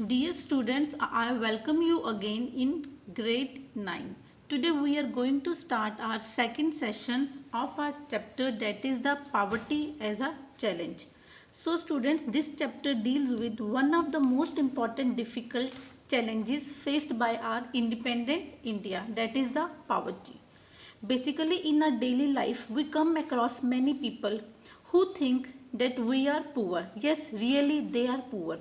Dear students, I welcome you again in grade 9. Today we are going to start our second session of our chapter, that is the poverty as a challenge. So students, this chapter deals with one of the most important difficult challenges faced by our independent India, that is the poverty. Basically, in our daily life, we come across many people who think that we are poor. Yes, really, they are poor.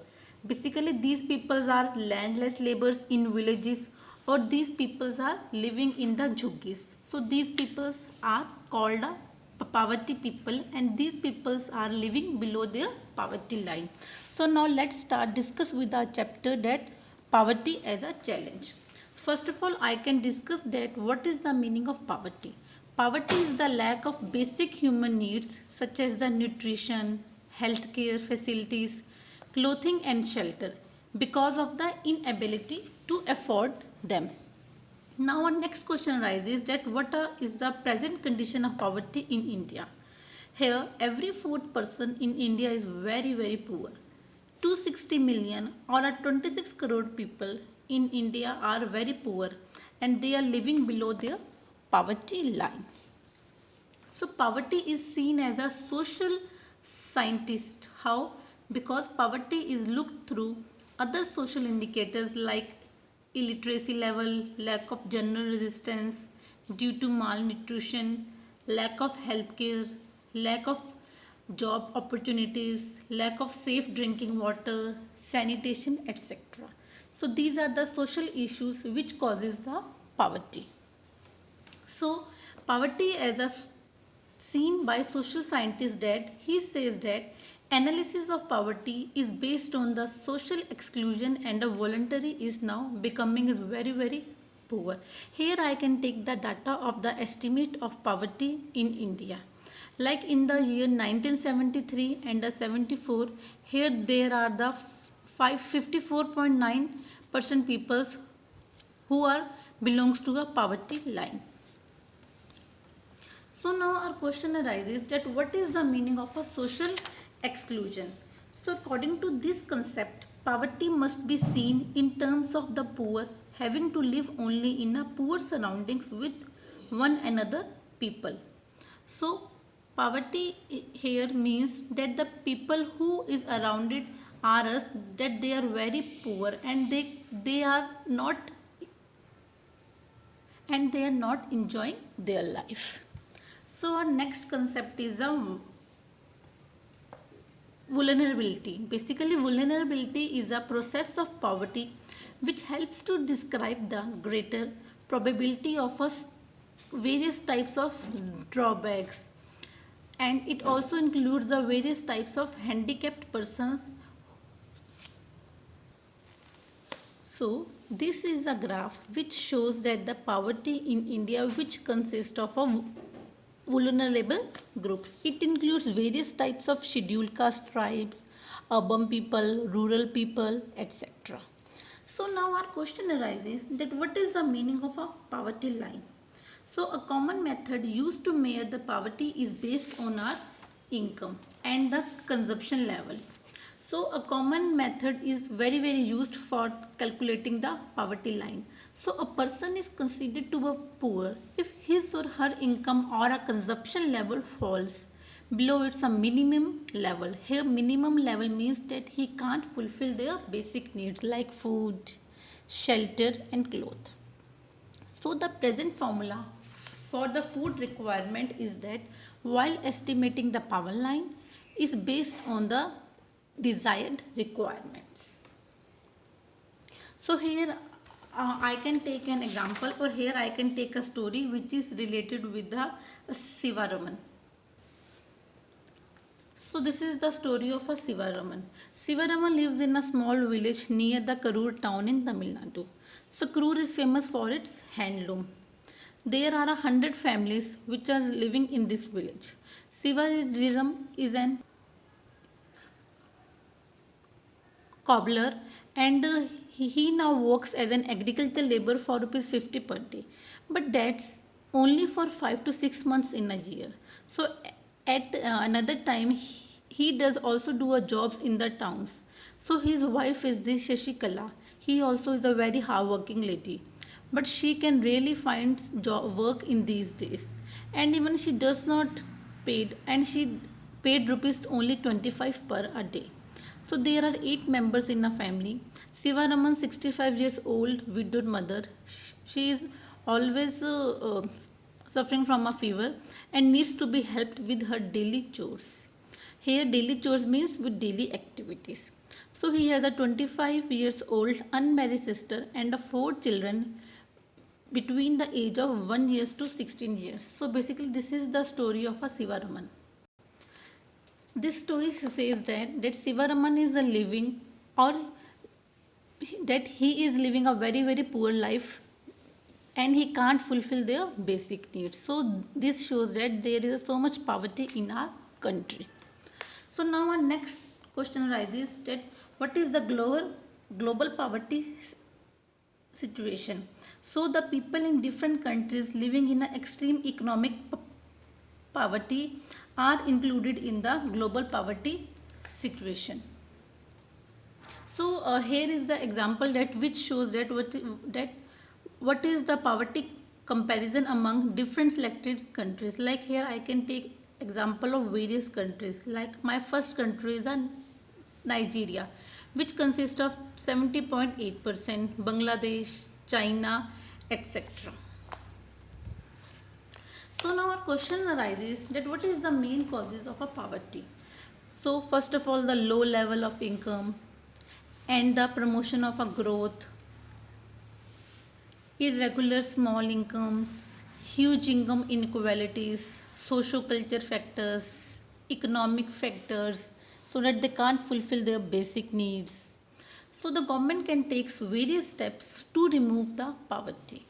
Basically, these people are landless laborers in villages, or these people are living in the jhuggies. So, these people are called poverty people, and these people are living below their poverty line. So, now let's start discuss with our chapter that poverty as a challenge. First of all, I can discuss that what is the meaning of poverty. Poverty is the lack of basic human needs such as the nutrition, healthcare facilities, clothing and shelter because of the inability to afford them. Now our next question arises that is the present condition of poverty in India. Here every fourth person in India is very poor. 260 million or a 26 crore people in India are very poor and they are living below their poverty line. So poverty is seen as a social scientist. How? Because poverty is looked through other social indicators like illiteracy level, lack of general resistance due to malnutrition, lack of healthcare, lack of job opportunities, lack of safe drinking water, sanitation, etc. So these are the social issues which causes the poverty. So poverty as a seen by social scientist that he says that analysis of poverty is based on the social exclusion and the voluntary is now becoming very poor. Here I can take the data of the estimate of poverty in India. Like in the year 1973 and the 74, here there are the 54.9% peoples who are belongs to a poverty line. So now our question arises that what is the meaning of a social exclusion? So according to this concept, poverty must be seen in terms of the poor having to live only in a poor surroundings with one another people. So poverty here means that the people who is around it are us, that they are very poor and they are not enjoying their life. So our next concept is a vulnerability. Basically, vulnerability is a process of poverty which helps to describe the greater probability of various types of drawbacks, and it also includes the various types of handicapped persons. So this is a graph which shows that the poverty in India which consists of a vulnerable groups. It includes various types of scheduled caste tribes, urban people, rural people, etc. So now our question arises that what is the meaning of a poverty line? So a common method used to measure the poverty is based on our income and the consumption level. So a common method is very used for calculating the poverty line. So a person is considered to be poor if his or her income or a consumption level falls below its a minimum level. Here minimum level means that he can't fulfill their basic needs like food, shelter and clothes. So the present formula for the food requirement is that while estimating the power line is based on the desired requirements. So here I can take an example, or here I can take a story which is related with the Sivaraman. So this is the story of a Sivaraman. Sivaraman lives in a small village near the Karur town in Tamil Nadu. So Karur is famous for its handloom. There are 100 families which are living in this village. Sivarism is an cobbler, and he now works as an agricultural labor for rupees 50 per day, but that's only for 5 to 6 months in a year. So at another time he does also do a jobs in the towns. So his wife is the Shashikala. He also is a very hardworking lady, but she can really find job work in these days, and even she does not paid, and she paid rupees only 25 per a day. So there are 8 members in a family. Siva Raman, 65 years old, widowed mother. She is always suffering from a fever and needs to be helped with her daily chores. Here, daily chores means with daily activities. So he has a 25 years old unmarried sister and a 4 children between the age of 1 years to 16 years. So basically, this is the story of a Sivaraman. This story says that Sivaraman is a living, or that he is living a very poor life, and he can't fulfill their basic needs. So this shows that there is so much poverty in our country. So now our next question arises that what is the global poverty situation? So the people in different countries living in an extreme economic poverty are included in the global poverty situation. So here is the example that which shows that what is the poverty comparison among different selected countries. Like here I can take example of various countries. Like my first country is Nigeria, which consists of 70.8%, Bangladesh, China, etc. So now our question arises that what is the main causes of a poverty? So first of all, the low level of income and the promotion of a growth, irregular small incomes, huge income inequalities, socio-culture factors, economic factors, so that they can't fulfill their basic needs. So the government can take various steps to remove the poverty.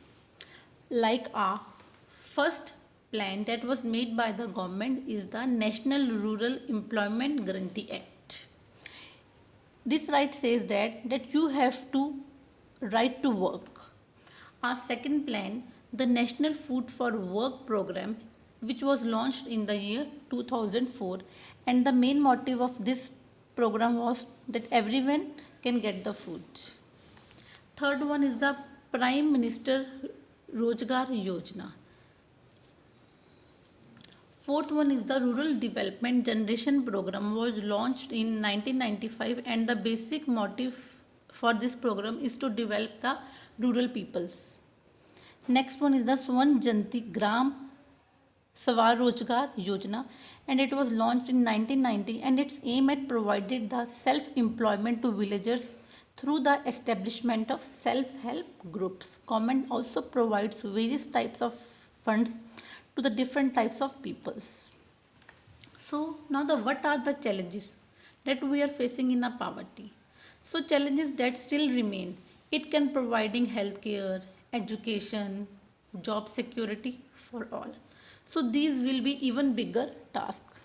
Like our first plan that was made by the government is the National Rural Employment Guarantee Act. This right says that you have to right to work. Our second plan, the National Food for Work program, which was launched in the year 2004, and the main motive of this program was that everyone can get the food. Third one is the Prime Minister Rozgar Yojana. Fourth one is the Rural Development Generation Program, was launched in 1995, and the basic motive for this program is to develop the rural peoples. Next one is the Swan Janti Gram Swarojgar Yojana, and it was launched in 1990, and its aim at provided the self-employment to villagers through the establishment of self-help groups. Government also provides various types of funds to the different types of peoples. So now what are the challenges that we are facing in our poverty? So challenges that still remain. It can providing healthcare, education, job security for all. So these will be even bigger tasks.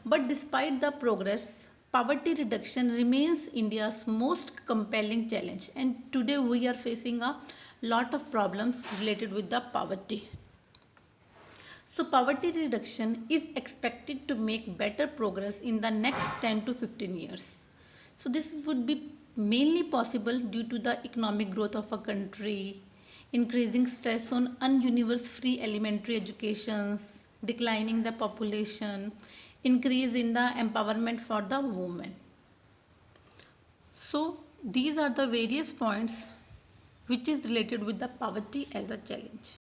But despite the progress, poverty reduction remains India's most compelling challenge, and today we are facing a lot of problems related with the poverty. So poverty reduction is expected to make better progress in the next 10 to 15 years. So this would be mainly possible due to the economic growth of a country, increasing stress on ununiversal free elementary educations, declining the population, increase in the empowerment for the women. So these are the various points which is related with the poverty as a challenge.